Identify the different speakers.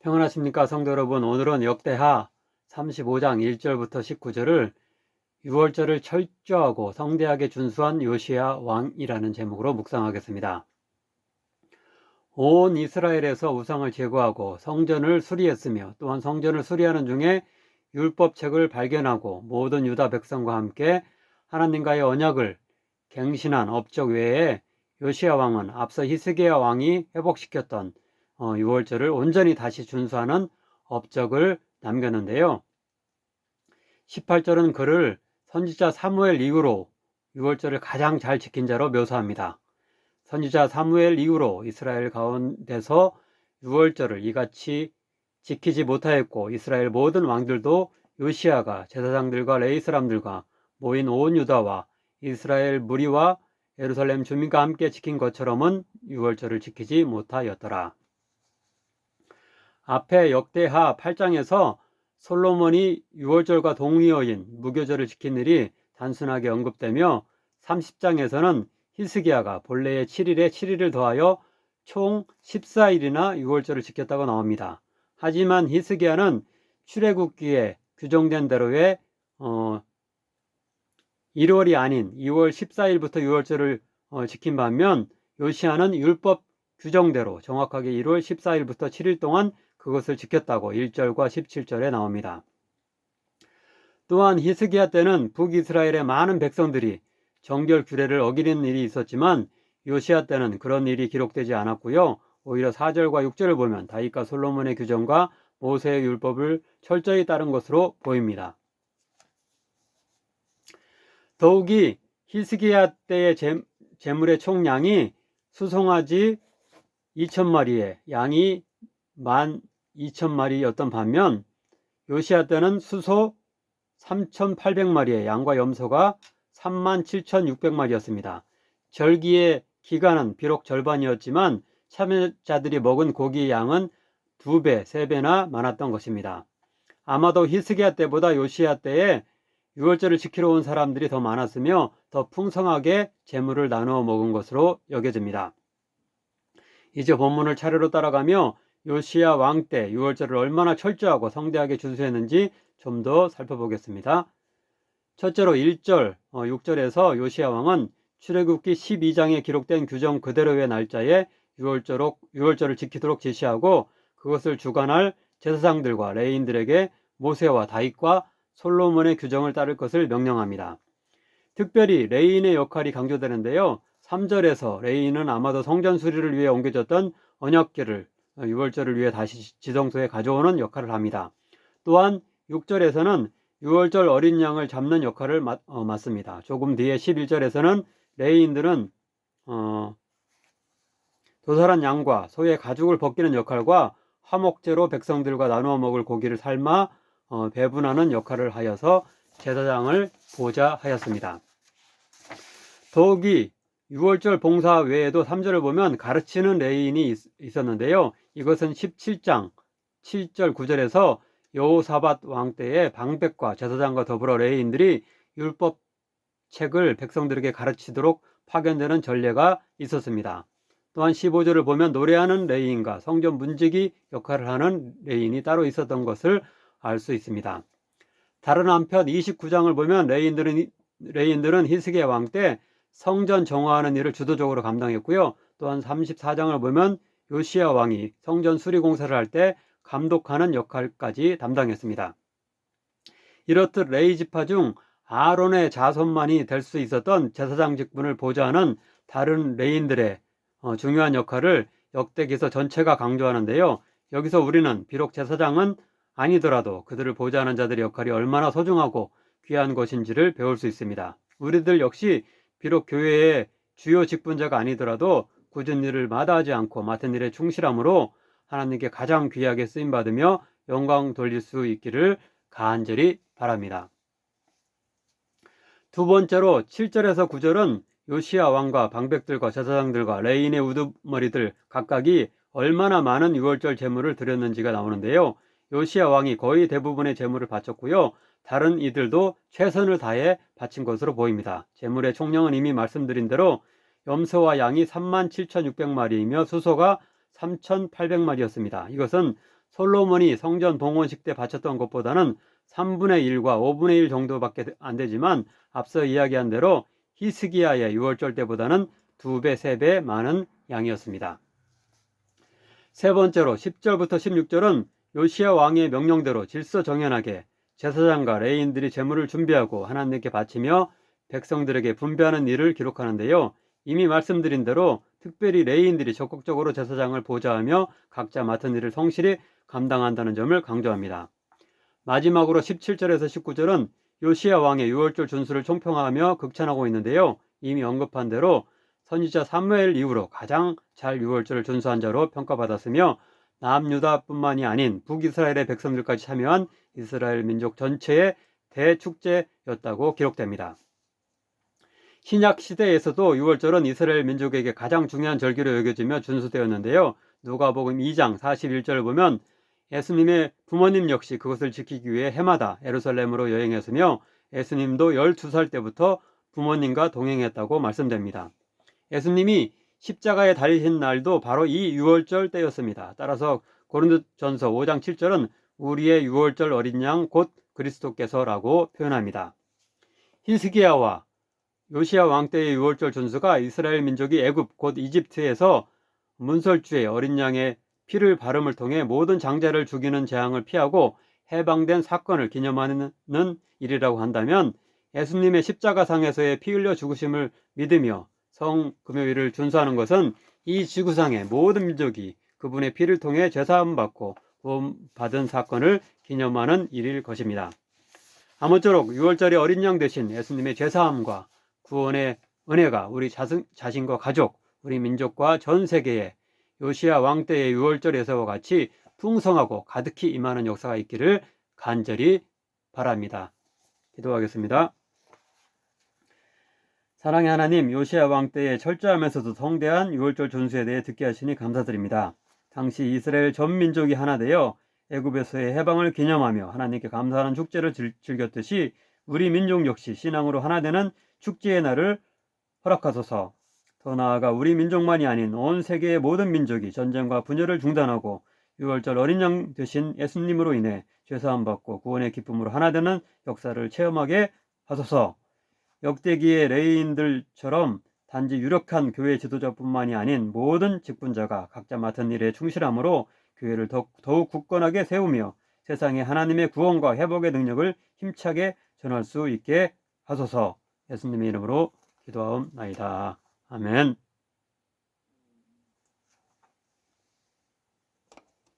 Speaker 1: 평안하십니까 성도 여러분. 오늘은 역대하 35장 1절부터 19절을 유월절을 철저하고 성대하게 준수한 요시야 왕이라는 제목으로 묵상하겠습니다. 온 이스라엘에서 우상을 제거하고 성전을 수리했으며 또한 성전을 수리하는 중에 율법책을 발견하고 모든 유다 백성과 함께 하나님과의 언약을 갱신한 업적 외에 요시야 왕은 앞서 히스기야 왕이 회복시켰던 유월절을 온전히 다시 준수하는 업적을 남겼는데요. 18절은 그를 선지자 사무엘 이후로 유월절을 가장 잘 지킨 자로 묘사합니다. 선지자 사무엘 이후로 이스라엘 가운데서 유월절을 이같이 지키지 못하였고 이스라엘 모든 왕들도 요시야가 제사장들과 레위 사람들과 모인 온 유다와 이스라엘 무리와 예루살렘 주민과 함께 지킨 것처럼은 유월절을 지키지 못하였더라. 앞에 역대하 8장에서 솔로몬이 유월절과 동의어인 무교절을 지킨 일이 단순하게 언급되며 30장에서는 히스기야가 본래의 7일에 7일을 더하여 총 14일이나 유월절을 지켰다고 나옵니다. 하지만 히스기야는 출애굽기에 규정된 대로의 1월이 아닌 2월 14일부터 유월절을 지킨 반면 요시야는 율법 규정대로 정확하게 1월 14일부터 7일 동안 그것을 지켰다고 1절과 17절에 나옵니다. 또한 히스기야 때는 북이스라엘의 많은 백성들이 정결 규례를 어기는 일이 있었지만 요시야 때는 그런 일이 기록되지 않았고요. 오히려 4절과 6절을 보면 다윗과 솔로몬의 규정과 모세의 율법을 철저히 따른 것으로 보입니다. 더욱이 히스기야 때의 제물의 총량이 수송아지 2,000마리에 양이 12,000마리였던 반면 요시야 때는 수소 3,800마리에 양과 염소가 37,600마리였습니다. 절기의 기간은 비록 절반이었지만 참여자들이 먹은 고기의 양은 2배, 3배나 많았던 것입니다. 아마도 히스기야 때보다 요시야 때에 유월절을 지키러 온 사람들이 더 많았으며 더 풍성하게 제물을 나누어 먹은 것으로 여겨집니다. 이제 본문을 차례로 따라가며 요시야 왕 때 유월절을 얼마나 철저하고 성대하게 준수했는지 좀 더 살펴보겠습니다. 첫째로 1절, 6절에서 요시야 왕은 출애굽기 12장에 기록된 규정 그대로의 날짜에 유월절을 지키도록 지시하고 그것을 주관할 제사장들과 레위인들에게 모세와 다윗과 솔로몬의 규정을 따를 것을 명령합니다. 특별히 레위인의 역할이 강조되는데요. 3절에서 레위인은 아마도 성전 수리를 위해 옮겨졌던 언약궤를 유월절을 위해 다시 지성소에 가져오는 역할을 합니다. 또한 6절에서는 유월절 어린 양을 잡는 역할을 맡습니다. 조금 뒤에 11절에서는 레위인들은 도살한 양과 소의 가죽을 벗기는 역할과 화목제로 백성들과 나누어 먹을 고기를 삶아 배분하는 역할을 하여서 제사장을 보좌하였습니다. 더욱이 유월절 봉사 외에도 3절을 보면 가르치는 레위인이 있었는데요. 이것은 17장 7절 9절에서 여호사밧 왕 때에 방백과 제사장과 더불어 레위인들이 율법책을 백성들에게 가르치도록 파견되는 전례가 있었습니다. 또한 15절을 보면 노래하는 레위인과 성전 문지기 역할을 하는 레위인이 따로 있었던 것을 알 수 있습니다. 다른 한편 29장을 보면 레위인들은 히스기야 왕 때 성전 정화하는 일을 주도적으로 감당했고요. 또한 34장을 보면 요시야 왕이 성전 수리 공사를 할 때 감독하는 역할까지 담당했습니다. 이렇듯 레위 지파 중 아론의 자손만이 될 수 있었던 제사장 직분을 보좌하는 다른 레위인들의 중요한 역할을 역대기서 전체가 강조하는데요. 여기서 우리는 비록 제사장은 아니더라도 그들을 보좌하는 자들의 역할이 얼마나 소중하고 귀한 것인지를 배울 수 있습니다. 우리들 역시 비록 교회의 주요 직분자가 아니더라도 굳은 일을 마다하지 않고 맡은 일에 충실함으로 하나님께 가장 귀하게 쓰임받으며 영광 돌릴 수 있기를 간절히 바랍니다. 두 번째로 7절에서 9절은 요시야 왕과 방백들과 제사장들과 레위인의 우두머리들 각각이 얼마나 많은 유월절 제물을 드렸는지가 나오는데요. 요시야 왕이 거의 대부분의 제물을 바쳤고요. 다른 이들도 최선을 다해 바친 것으로 보입니다. 제물의 총량은 이미 말씀드린 대로 염소와 양이 37,600마리이며 수소가 3,800마리였습니다. 이것은 솔로몬이 성전 봉헌식 때 바쳤던 것보다는 3분의 1과 5분의 1 정도밖에 안 되지만 앞서 이야기한 대로 히스기야의 유월절 때보다는 2배, 3배 많은 양이었습니다. 세 번째로 10절부터 16절은 요시야 왕의 명령대로 질서정연하게 제사장과 레위인들이 제물을 준비하고 하나님께 바치며 백성들에게 분배하는 일을 기록하는데요. 이미 말씀드린 대로 특별히 레위인들이 적극적으로 제사장을 보좌하며 각자 맡은 일을 성실히 감당한다는 점을 강조합니다. 마지막으로 17절에서 19절은 요시야 왕의 유월절 준수를 총평하며 극찬하고 있는데요. 이미 언급한 대로 선지자 사무엘 이후로 가장 잘 유월절을 준수한 자로 평가받았으며 남유다뿐만이 아닌 북이스라엘의 백성들까지 참여한 이스라엘 민족 전체의 대축제였다고 기록됩니다. 신약 시대에서도 유월절은 이스라엘 민족에게 가장 중요한 절기로 여겨지며 준수되었는데요. 누가복음 2장 41절을 보면 예수님의 부모님 역시 그것을 지키기 위해 해마다 예루살렘으로 여행했으며 예수님도 12살 때부터 부모님과 동행했다고 말씀됩니다. 예수님이 십자가에 달리신 날도 바로 이 유월절 때였습니다. 따라서 고린도전서 5장 7절은 우리의 유월절 어린 양 곧 그리스도께서라고 표현합니다. 히스기야와 요시야 왕 때의 유월절 준수가 이스라엘 민족이 애굽 곧 이집트에서 문설주의 어린 양의 피를 바름을 통해 모든 장자를 죽이는 재앙을 피하고 해방된 사건을 기념하는 일이라고 한다면 예수님의 십자가상에서의 피 흘려 죽으심을 믿으며 성금요일을 준수하는 것은 이 지구상의 모든 민족이 그분의 피를 통해 죄사함 받고 구원받은 사건을 기념하는 일일 것입니다. 아무쪼록 유월절의 어린 양 대신 예수님의 죄사함과 구원의 은혜가 우리 자신과 가족, 우리 민족과 전 세계에 요시야 왕 때의 유월절에서와 같이 풍성하고 가득히 임하는 역사가 있기를 간절히 바랍니다. 기도하겠습니다. 사랑의 하나님, 요시야 왕 때에 철저하면서도 성대한 유월절 준수에 대해 듣게 하시니 감사드립니다. 당시 이스라엘 전 민족이 하나 되어 애굽에서의 해방을 기념하며 하나님께 감사하는 축제를 즐겼듯이 우리 민족 역시 신앙으로 하나 되는 축제의 날을 허락하소서. 더 나아가 우리 민족만이 아닌 온 세계의 모든 민족이 전쟁과 분열을 중단하고 유월절 어린 양 되신 예수님으로 인해 죄사함 받고 구원의 기쁨으로 하나 되는 역사를 체험하게 하소서. 역대기의 레위인들처럼 단지 유력한 교회 지도자뿐만이 아닌 모든 직분자가 각자 맡은 일에 충실함으로 교회를 더욱 굳건하게 세우며 세상에 하나님의 구원과 회복의 능력을 힘차게 전할 수 있게 하소서. 예수님의 이름으로 기도하옵나이다. 아멘.